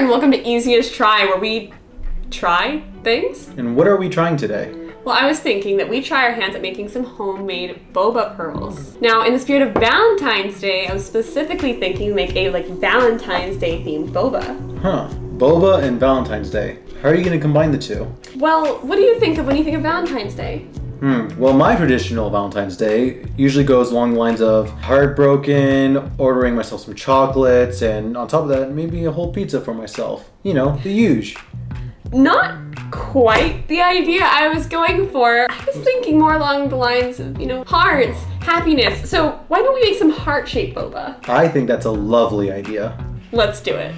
and welcome to EasyAsTry, where we try things. And what are we trying today? Well, I was thinking that we try our hands at making some homemade boba pearls. Now, in the spirit of Valentine's Day, I was specifically thinking make a Valentine's Day themed boba. Huh. Boba and Valentine's Day. How are you going to combine the two? Well, what do you think of when you think of Valentine's Day? Well, my traditional Valentine's Day usually goes along the lines of heartbroken, ordering myself some chocolates, and on top of that, maybe a whole pizza for myself. You know, the huge. Not quite the idea I was going for. I was thinking more along the lines of, hearts, happiness. So why don't we make some heart-shaped boba? I think that's a lovely idea. Let's do it.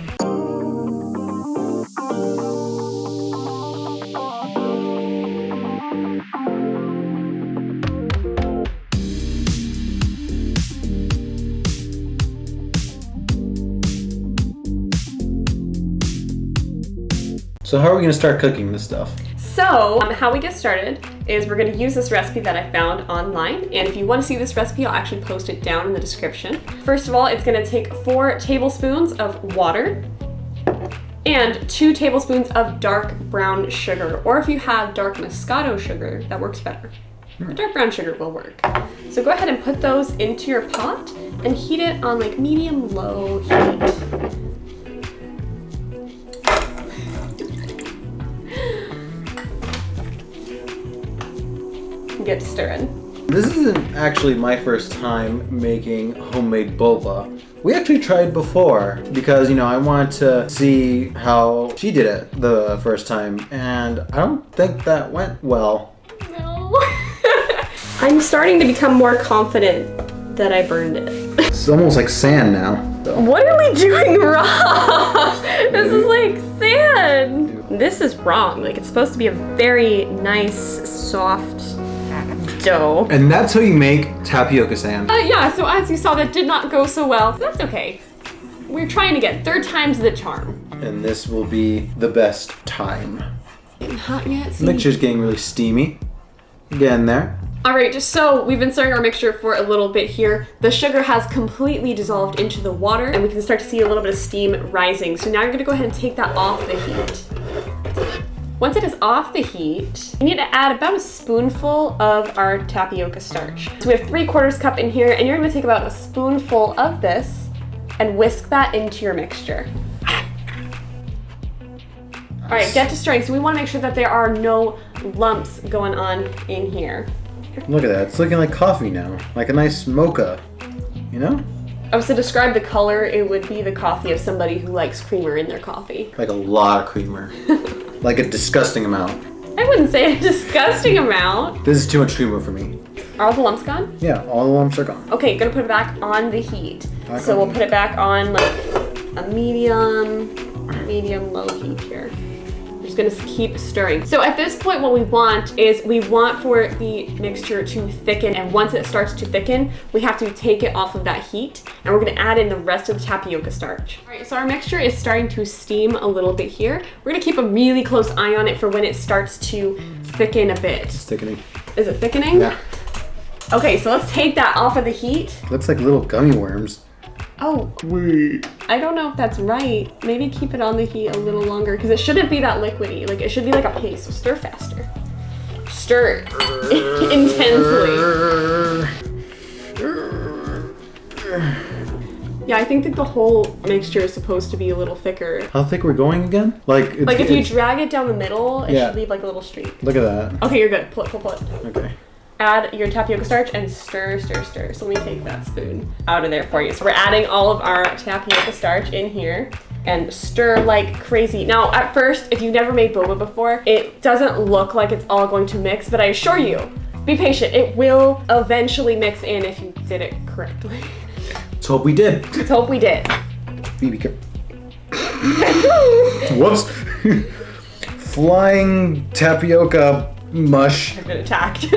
So how are we going to start cooking this stuff? So, how we get started is we're going to use this recipe that I found online, and if you want to see this recipe, I'll actually post it down in the description. First of all, it's going to take 4 tablespoons of water and 2 tablespoons of dark brown sugar, or if you have dark Moscato sugar, that works better. But dark brown sugar will work. So go ahead and put those into your pot and heat it on medium-low heat. Get to stirring. This isn't actually my first time making homemade boba. We actually tried before because, I wanted to see how she did it the first time, and I don't think that went well. No. I'm starting to become more confident that I burned it. It's almost like sand now. What are we doing wrong? This is like sand. This is wrong. It's supposed to be a very nice, soft dough. And that's how you make tapioca sand. Yeah, so as you saw, that did not go so well. That's okay. We're trying to get 3rd time's the charm. And this will be the best time. Getting hot yet? See? Mixture's getting really steamy. Getting there. All right, just so we've been stirring our mixture for a little bit here. The sugar has completely dissolved into the water, and we can start to see a little bit of steam rising. So now you're gonna go ahead and take that off the heat. Once it is off the heat, you need to add about a spoonful of our tapioca starch. So we have 3/4 cup in here, and you're gonna take about a spoonful of this and whisk that into your mixture. All right, get to stirring. So we wanna make sure that there are no lumps going on in here. Look at that, it's looking like coffee now. Like a nice mocha, I was to describe the color, it would be the coffee of somebody who likes creamer in their coffee. Like a lot of creamer. Like a disgusting amount. I wouldn't say a disgusting amount. This is too much creamer for me. Are all the lumps gone? Yeah, all the lumps are gone. Okay, gonna put it back on the heat. So we'll put it back on a medium low heat here. Just gonna keep stirring. So at this point, what we want for the mixture to thicken, and once it starts to thicken, we have to take it off of that heat, and we're gonna add in the rest of the tapioca starch. All right, so our mixture is starting to steam a little bit here. We're gonna keep a really close eye on it for when it starts to thicken a bit. It's thickening. Is it thickening? Yeah. Okay, so let's take that off of the heat. Looks like little gummy worms. Oh, Wait. I don't know if that's right. Maybe keep it on the heat a little longer because it shouldn't be that liquidy. It should be like a paste, so stir faster. Stir intensely. Yeah, I think that the whole mixture is supposed to be a little thicker. How thick we're going again? If you drag it down the middle, it should leave a little streak. Look at that. Okay, you're good. Pull it. Okay. Add your tapioca starch and stir. So let me take that spoon out of there for you. So we're adding all of our tapioca starch in here and stir like crazy. Now, at first, if you've never made boba before, it doesn't look like it's all going to mix, but I assure you, be patient. It will eventually mix in if you did it correctly. Let's hope we did. Let's hope we did. Phoebe, whoops. Flying tapioca mush. I've been attacked.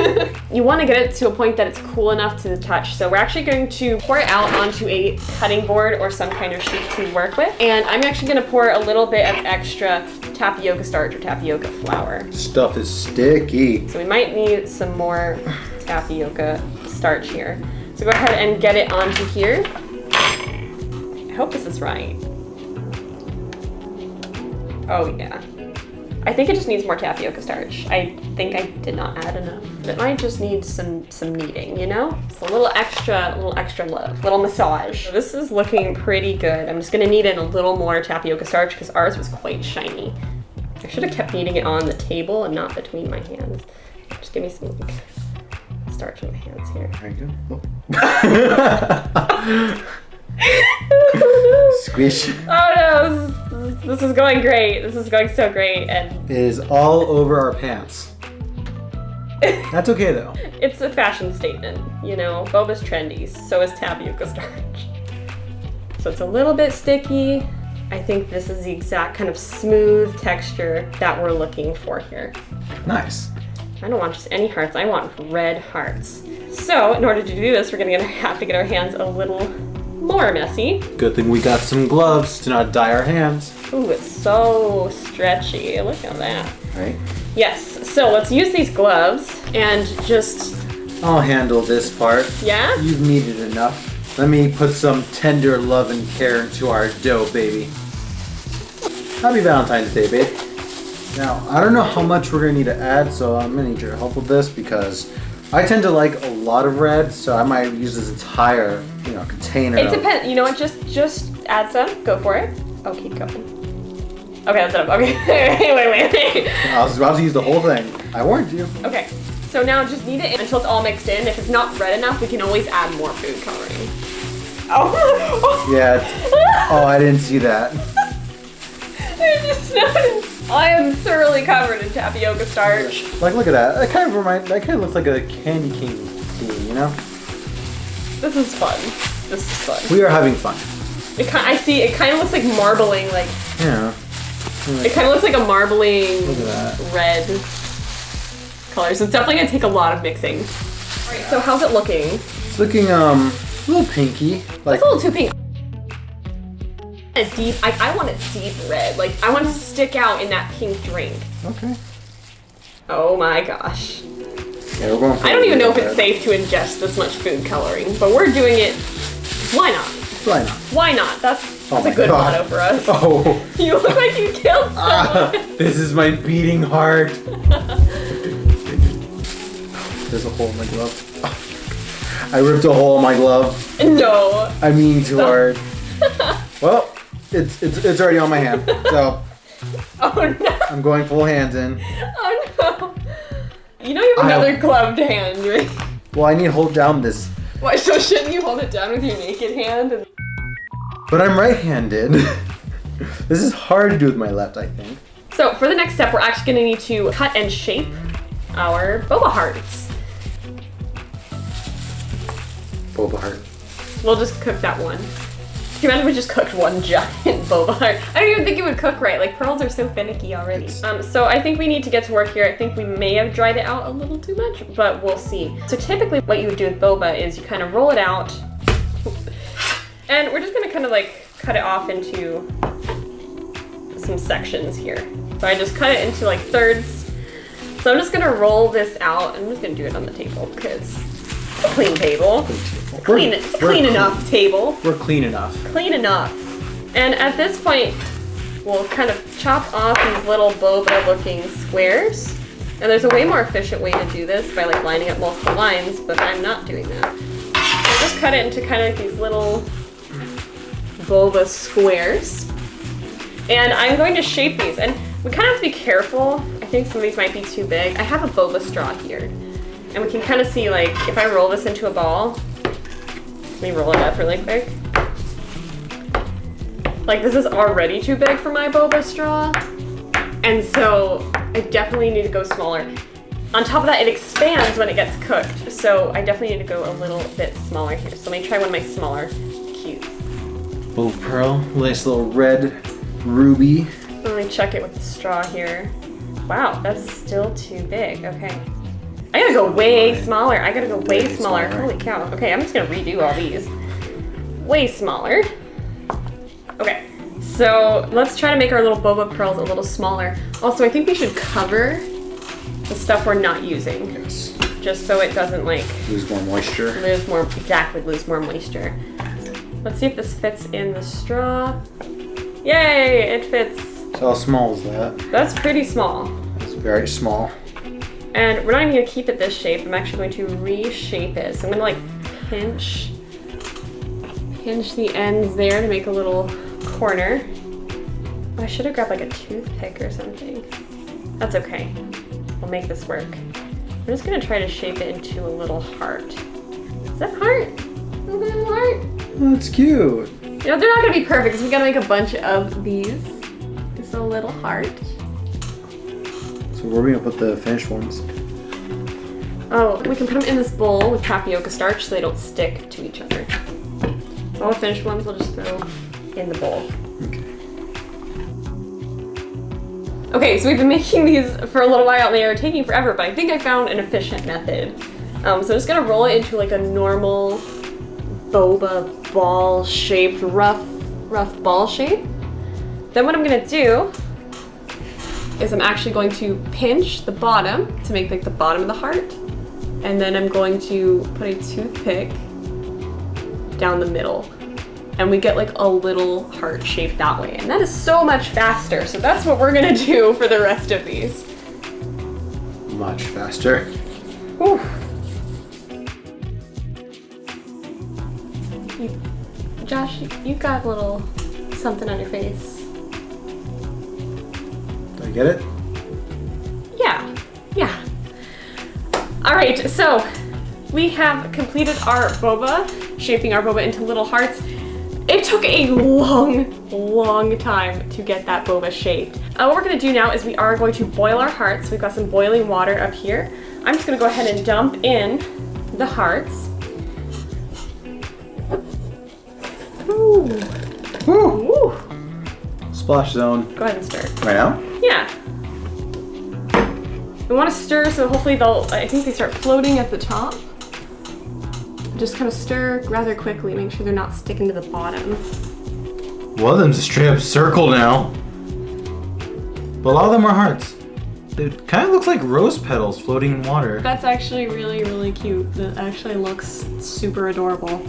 You want to get it to a point that it's cool enough to the touch. So we're actually going to pour it out onto a cutting board or some kind of sheet to work with. And I'm actually going to pour a little bit of extra tapioca starch or tapioca flour. Stuff is sticky. So we might need some more tapioca starch here. So go ahead and get it onto here. I hope this is right. Oh yeah. I think it just needs more tapioca starch. I think I did not add enough. It might just need some kneading, you know? It's a little extra love, little massage. This is looking pretty good. I'm just gonna knead in a little more tapioca starch because ours was quite shiny. I should have kept kneading it on the table and not between my hands. Just give me some like, starch in my hands here. There you go. Squish. Oh no, this is going great. This is going so great, and it is all over our pants. That's okay though. It's a fashion statement, you know. Boba's trendy, so is tapioca starch. So it's a little bit sticky. I think this is the exact kind of smooth texture that we're looking for here. Nice. I don't want just any hearts, I want red hearts. So in order to do this, we're gonna have to get our hands a little more messy. Good thing we got some gloves to not dye our hands. Ooh, it's so stretchy. Look at that. Right? Yes, so let's use these gloves and just... I'll handle this part. Yeah? You've kneaded enough. Let me put some tender love and care into our dough, baby. Happy Valentine's Day, babe. Now, I don't know how much we're gonna need to add, so I'm gonna need your help with this because I tend to like a lot of red, so I might use this entire, container. It depends. You know what? Just add some. Go for it. Oh, keep going. Okay, that's enough. Okay. wait. I was about to use the whole thing. I warned you. Okay. So now just knead it until it's all mixed in. If it's not red enough, we can always add more food coloring. Oh. Yeah. Oh, I didn't see that. I just noticed. I am thoroughly covered in tapioca starch. Like, look at that. That kind of looks like a Candy King theme, you know? This is fun. This is fun. We are having fun. It kind of looks like marbling, like. Yeah. It kind of looks like a marbling Look at that. red color. So it's definitely gonna take a lot of mixing. All right. So how's it looking? It's looking a little pinky. Like it's a little too pink. A deep. I want a deep red. Like I want it to stick out in that pink drink. Okay. Oh my gosh. Yeah, we're going for I don't even know if it's safe to ingest this much food coloring, but we're doing it. Why not? Why not? Why not? That's a good God. motto for us. Oh. You look like you killed someone. This is my beating heart. There's a hole in my glove. I ripped a hole in my glove. No. I mean too hard. Well, it's already on my hand, so. Oh no. I'm going full hands in. Oh no. You know you have another gloved hand, right? Well, I need to hold down this. Why, so shouldn't you hold it down with your naked hand? But I'm right-handed. This is hard to do with my left, I think. So for the next step, we're actually gonna need to cut and shape our boba hearts. Boba heart. We'll just cook that one. Can you imagine we just cooked one giant boba heart? I don't even think it would cook right. Like pearls are so finicky already. So I think we need to get to work here. I think we may have dried it out a little too much, but we'll see. So typically what you would do with boba is you kind of roll it out and we're just gonna kind of like cut it off into some sections here. So I just cut it into like thirds. So I'm just gonna roll this out. I'm just gonna do it on the table because it's a clean table. It's a clean enough table. We're clean enough. Clean enough. And at this point, we'll kind of chop off these little boba looking squares. And there's a way more efficient way to do this by like lining up multiple lines, but I'm not doing that. So just cut it into kind of like these little boba squares. And I'm going to shape these. And we kind of have to be careful. I think some of these might be too big. I have a boba straw here. And we can kind of see like, if I roll this into a ball, let me roll it up really quick. Like this is already too big for my boba straw. And so I definitely need to go smaller. On top of that, it expands when it gets cooked. So I definitely need to go a little bit smaller here. So let me try one of my smaller cubes. Little pearl, nice little red ruby. Let me check it with the straw here. Wow, that's still too big. Okay. I gotta go way smaller. I gotta go way smaller. Holy cow. Okay, I'm just gonna redo all these. Way smaller. Okay, so let's try to make our little boba pearls a little smaller. Also, I think we should cover the stuff we're not using. Yes. Just so it doesn't like lose more moisture. Lose more moisture. Let's see if this fits in the straw. Yay, it fits. So how small is that? That's pretty small. It's very small. And we're not even gonna keep it this shape. I'm actually going to reshape it. So I'm gonna like pinch the ends there to make a little corner. Oh, I should have grabbed like a toothpick or something. That's okay. We'll make this work. I'm just gonna try to shape it into a little heart. Is that heart? A little heart? Oh, that's cute. You know, they're not gonna be perfect because we gotta make a bunch of these. Just a little heart. So where are we gonna put the finished ones? Oh, we can put them in this bowl with tapioca starch so they don't stick to each other. So all the finished ones we'll just throw in the bowl. Okay. Okay, so we've been making these for a little while and they are taking forever, but I think I found an efficient method. So I'm just gonna roll it into like a normal boba ball shaped, rough ball shape. Then what I'm gonna do is I'm actually going to pinch the bottom to make like the bottom of the heart. And then I'm going to put a toothpick down the middle. And we get like a little heart shape that way. And that is so much faster. So that's what we're gonna do for the rest of these. Much faster. Whew. Josh, you've got a little something on your face. Do I get it? Yeah. All right, so we have completed our boba, shaping our boba into little hearts. It took a long time to get that boba shaped. What we're gonna do now is we are going to boil our hearts. We've got some boiling water up here. I'm just gonna go ahead and dump in the hearts. Ooh. Woo! Splash zone. Go ahead and stir. Right now? Yeah. We want to stir so hopefully I think they start floating at the top. Just kind of stir rather quickly, make sure they're not sticking to the bottom. One of them's a straight up circle now. But a lot of them are hearts. It kind of looks like rose petals floating in water. That's actually really cute. That actually looks super adorable.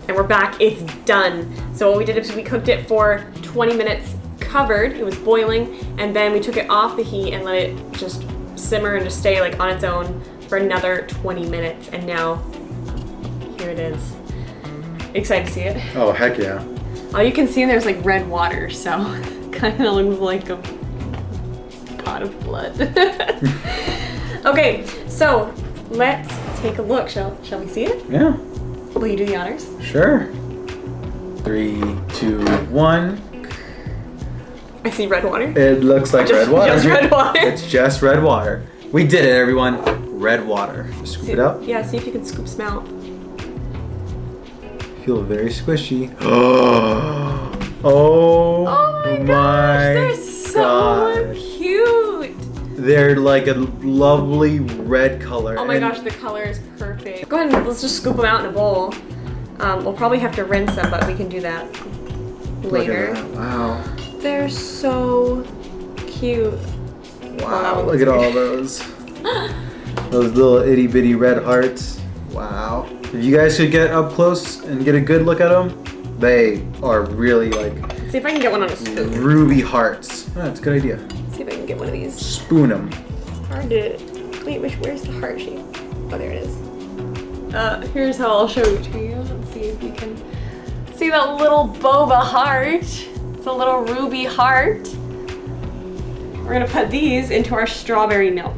And we're back, it's done. So what we did is we cooked it for 20 minutes covered, it was boiling, and then we took it off the heat and let it just simmer and just stay like on its own for another 20 minutes. And now, here it is. Excited to see it? Oh, heck yeah. All you can see there's like red water, so kind of looks like a pot of blood. Okay, so let's take a look. Shall we see it? Yeah. Will you do the honors? Sure. 3, 2, 1. I see red water. It looks like red water. Just red water. It's just red water. We did it, everyone. Red water. Scoop it up. Yeah, see if you can scoop some out. Feel very squishy. Oh my gosh, they're so cute. They're like a lovely red color. Oh my gosh, the color is perfect. Go ahead and let's just scoop them out in a bowl. We'll probably have to rinse them, but we can do that later. Look at that. Wow. They're so cute. Wow, look at all those. Those little itty bitty red hearts. Wow. If you guys could get up close and get a good look at them, they are really like... See if I can get one on a spoon. Ruby hearts. Oh, that's a good idea. See if I can get one of these. Spoon them. Hard to... Wait, where's the heart shape? Oh, there it is. Here's how I'll show it to you. Let's see if you can see that little boba heart. It's a little ruby heart. We're gonna put these into our strawberry milk.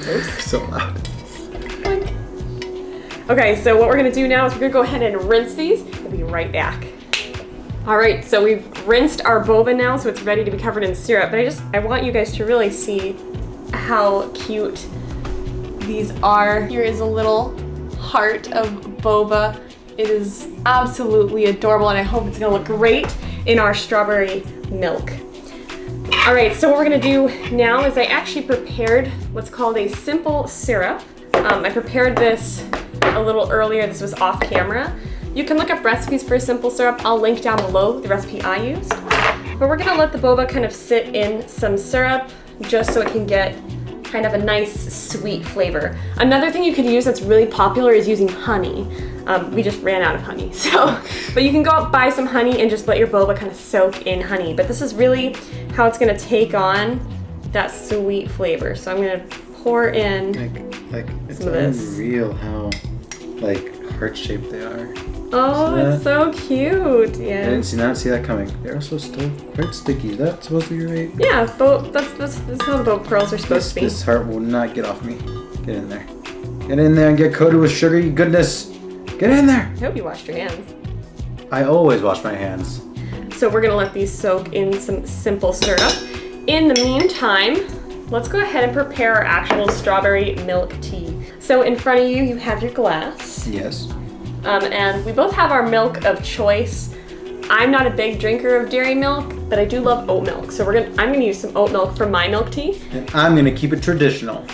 Oops. So loud. Okay, so what we're gonna do now is we're gonna go ahead and rinse these. We'll be right back. All right, so we've rinsed our boba now, so it's ready to be covered in syrup. But I want you guys to really see how cute these are. Here is a little heart of boba. It is absolutely adorable, and I hope it's gonna look great in our strawberry milk. All right, so what we're gonna do now is I actually prepared what's called a simple syrup. I prepared this a little earlier. This was off camera. You can look up recipes for a simple syrup. I'll link down below the recipe I used. But we're gonna let the boba kind of sit in some syrup just so it can get kind of a nice sweet flavor. Another thing you could use that's really popular is using honey. We just ran out of honey, so. But you can go out, buy some honey and just let your boba kind of soak in honey. But this is really how it's gonna take on that sweet flavor. So I'm gonna pour in like it's some of this. unreal how like heart-shaped they are. Oh, it's so cute. Yeah. I did not see that coming. They're also still quite sticky. Is that supposed to be right? Yeah, that's how the boba pearls are supposed to be. This heart will not get off me. Get in there. Get in there and get coated with sugary goodness. Get in there. I hope you washed your hands. I always wash my hands. So we're gonna let these soak in some simple syrup. In the meantime, let's go ahead and prepare our actual strawberry milk tea. So in front of you, you have your glass. Yes. And we both have our milk of choice. I'm not a big drinker of dairy milk, but I do love oat milk. So I'm gonna use some oat milk for my milk tea. And I'm gonna keep it traditional.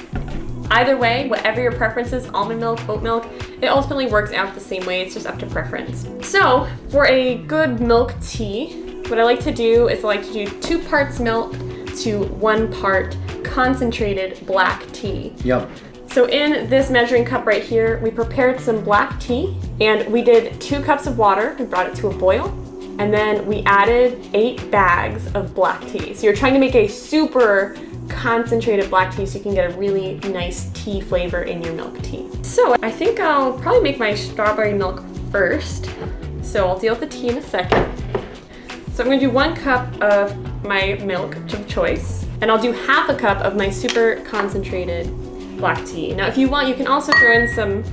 Either way, whatever your preference is, almond milk, oat milk, it ultimately works out the same way. It's just up to preference. So for a good milk tea, what I like to do is I like to do 2 parts milk to 1 part concentrated black tea. Yum. So in this measuring cup right here, we prepared some black tea and we did 2 cups of water. We brought it to a boil and then we added 8 bags of black tea. So you're trying to make a super concentrated black tea so you can get a really nice tea flavor in your milk tea. So I think I'll probably make my strawberry milk first. So I'll deal with the tea in a second. So I'm gonna do 1 cup of my milk of choice and I'll do half a cup of my super concentrated black tea. Now if you want, you can also throw in some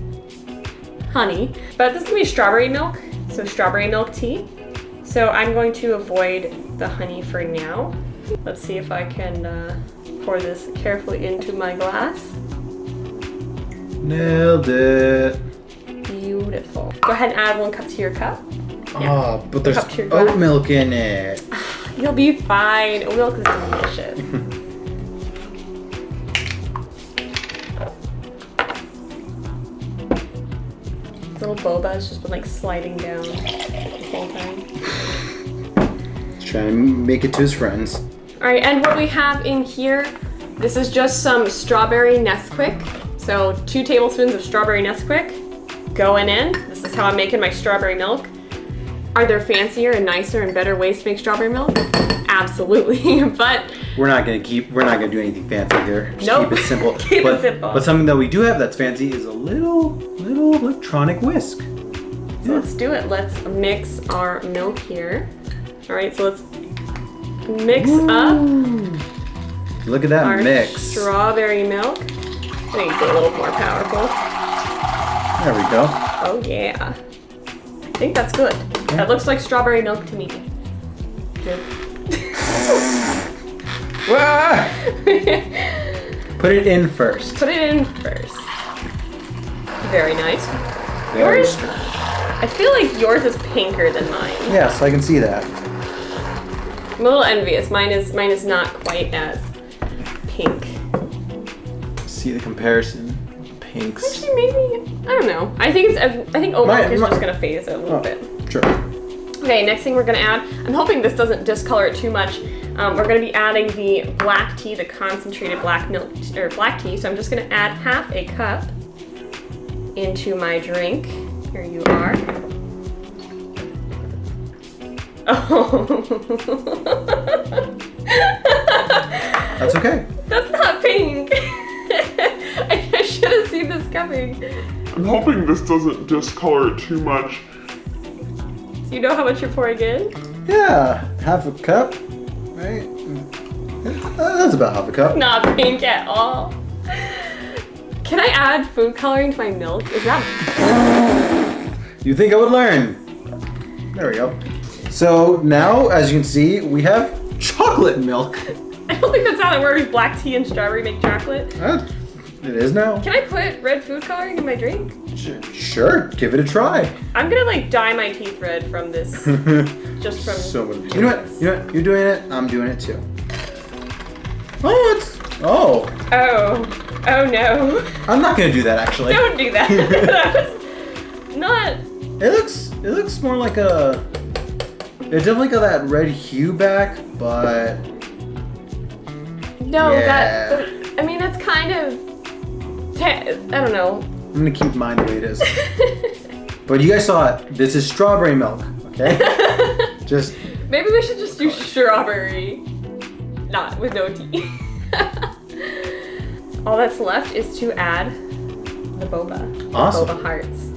honey, but this is gonna be strawberry milk, so strawberry milk tea. So I'm going to avoid the honey for now. Let's see if I can pour this carefully into my glass. Nailed it. Beautiful. Go ahead and add 1 cup to your cup. Oh, but there's Cup to your glass. oat milk in it. You'll be fine. Oat milk is delicious. Little boba has just been like sliding down the whole time. He's trying to make it to his friends. All right, and what we have in here, this is just some strawberry Nesquik. So 2 tablespoons of strawberry Nesquik going in. This is how I'm making my strawberry milk. Are there fancier and nicer and better ways to make strawberry milk? Absolutely, but we're not gonna do anything fancy here. Just nope. Keep it simple. Keep it simple. But something that we do have that's fancy is a little electronic whisk. So let's do it. Let's mix our milk here. All right, so let's mix up. Look at that our mix. Strawberry milk. I need to go a little more powerful. There we go. Oh yeah. I think that's good. Yeah. That looks like strawberry milk to me. Good. Put it in first. Put it in first. Very nice. Very Yours, I feel like yours is pinker than mine. Yes, I can see that. I'm a little envious. Mine is not quite as pink. See the comparison. Pinks. Actually, maybe I don't know. I think oat milk is just gonna phase it a little bit. Sure. Okay, next thing we're gonna add. I'm hoping this doesn't discolor it too much. We're gonna be adding the black tea, the concentrated black tea. So I'm just gonna add half a cup into my drink. Here you are. Oh. That's okay. That's not pink. I should have seen this coming. I'm hoping this doesn't discolor it too much. Do you know how much you're pouring in? Yeah, half a cup, right? That's about half a cup. Not pink at all. Can I add food coloring to my milk? Is that... You think I would learn? There we go. So now, as you can see, we have chocolate milk. I don't think that's how it works. Black tea and strawberry make chocolate. It is now. Can I put red food coloring in my drink? Sure, give it a try. I'm gonna like dye my teeth red from this. Just from... So many. You know what? You're doing it. I'm doing it too. Oh, it's... Oh. Oh no. I'm not gonna do that actually. Don't do that. That was not... It looks more like a... It definitely got that red hue back, but... No, yeah. I mean, that's kind of... I don't know. I'm gonna keep mine the way it is. But you guys saw it. This is strawberry milk, okay? Just Maybe we should just do strawberry. Not with no tea. All that's left is to add the boba. Awesome. Boba hearts.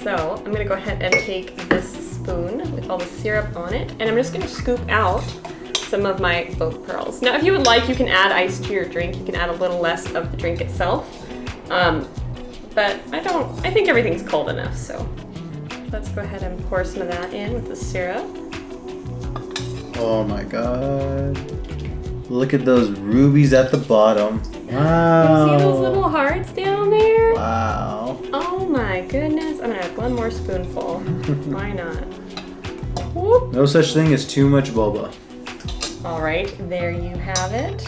So I'm gonna go ahead and take this spoon with all the syrup on it, and I'm just gonna scoop out some of my boba pearls. Now, if you would like, you can add ice to your drink. You can add a little less of the drink itself. But I think everything's cold enough, so let's go ahead and pour some of that in with the syrup. oh my god. Look at those rubies at the bottom. Wow. You see those little hearts down there? Wow. Oh my goodness. I'm gonna have one more spoonful. Why not? Whoop. No such thing as too much boba. All right, there you have it.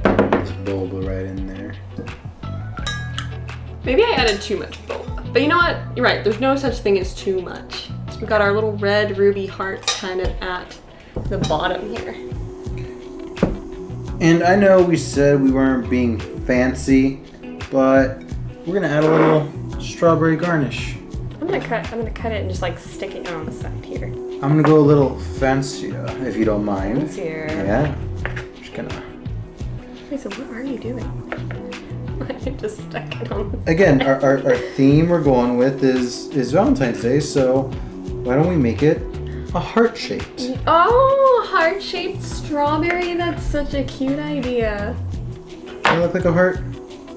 There's boba right in there. Maybe I added too much boba. But you know what? You're right, there's no such thing as too much. So we've got our little red ruby hearts kind of at the bottom here. And I know we said we weren't being fancy, but we're gonna add a little strawberry garnish. I'm gonna cut it and just like stick it on the side here. I'm gonna go a little fancier, if you don't mind. Fancier. Yeah. Just gonna. Wait, so what are you doing? I just stuck it on the Again, our theme we're going with is Valentine's Day, so why don't we make it a heart-shaped? Oh, heart-shaped strawberry. That's such a cute idea. Does that look like a heart?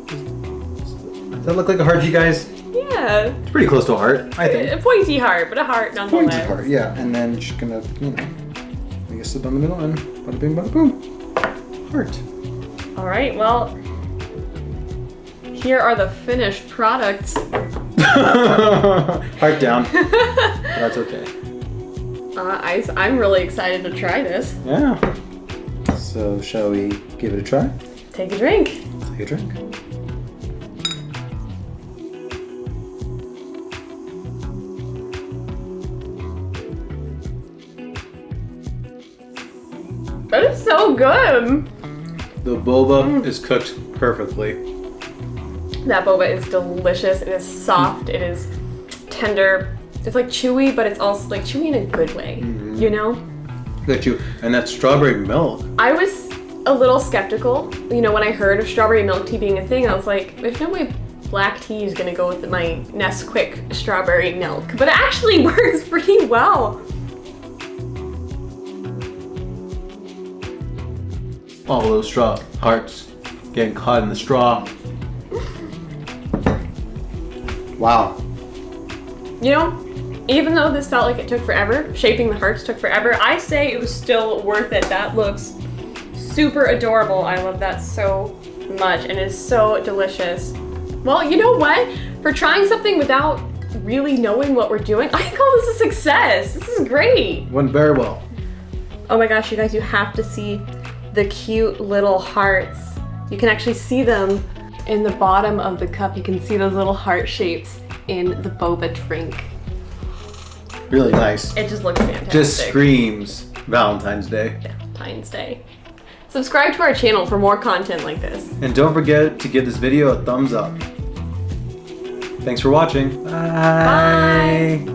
Does that look like a heart to you guys? Yeah. It's pretty close to a heart, I think. A pointy heart, but a heart nonetheless. Pointy heart, yeah. And then just gonna, I guess slip on the middle and bada bing, bada boom. Heart. All right, well, here are the finished products. Heart down. That's okay. I'm really excited to try this. Yeah. So shall we give it a try? Take a drink. Take a drink. That is so good. The boba is cooked perfectly. That boba is delicious. It is soft. It is tender. It's like chewy, but it's also like chewy in a good way. Mm-hmm. You know? Got you. And that strawberry milk. I was a little skeptical. You know, when I heard of strawberry milk tea being a thing, I was like, there's no way black tea is gonna go with my Nesquik strawberry milk. But it actually works pretty well. All those straw hearts getting caught in the straw. Wow. You know, even though this felt like it took forever, shaping the hearts took forever, I say it was still worth it. That looks super adorable. I love that so much, and it's so delicious. Well, you know what? For trying something without really knowing what we're doing, I call this a success. This is great. Went very well. Oh my gosh, you guys, you have to see the cute little hearts. You can actually see them in the bottom of the cup. You can see those little heart shapes in the boba drink. Really nice. It just looks fantastic. Just screams Valentine's Day. Valentine's Day. Subscribe to our channel for more content like this. And don't forget to give this video a thumbs up. Thanks for watching. Bye. Bye.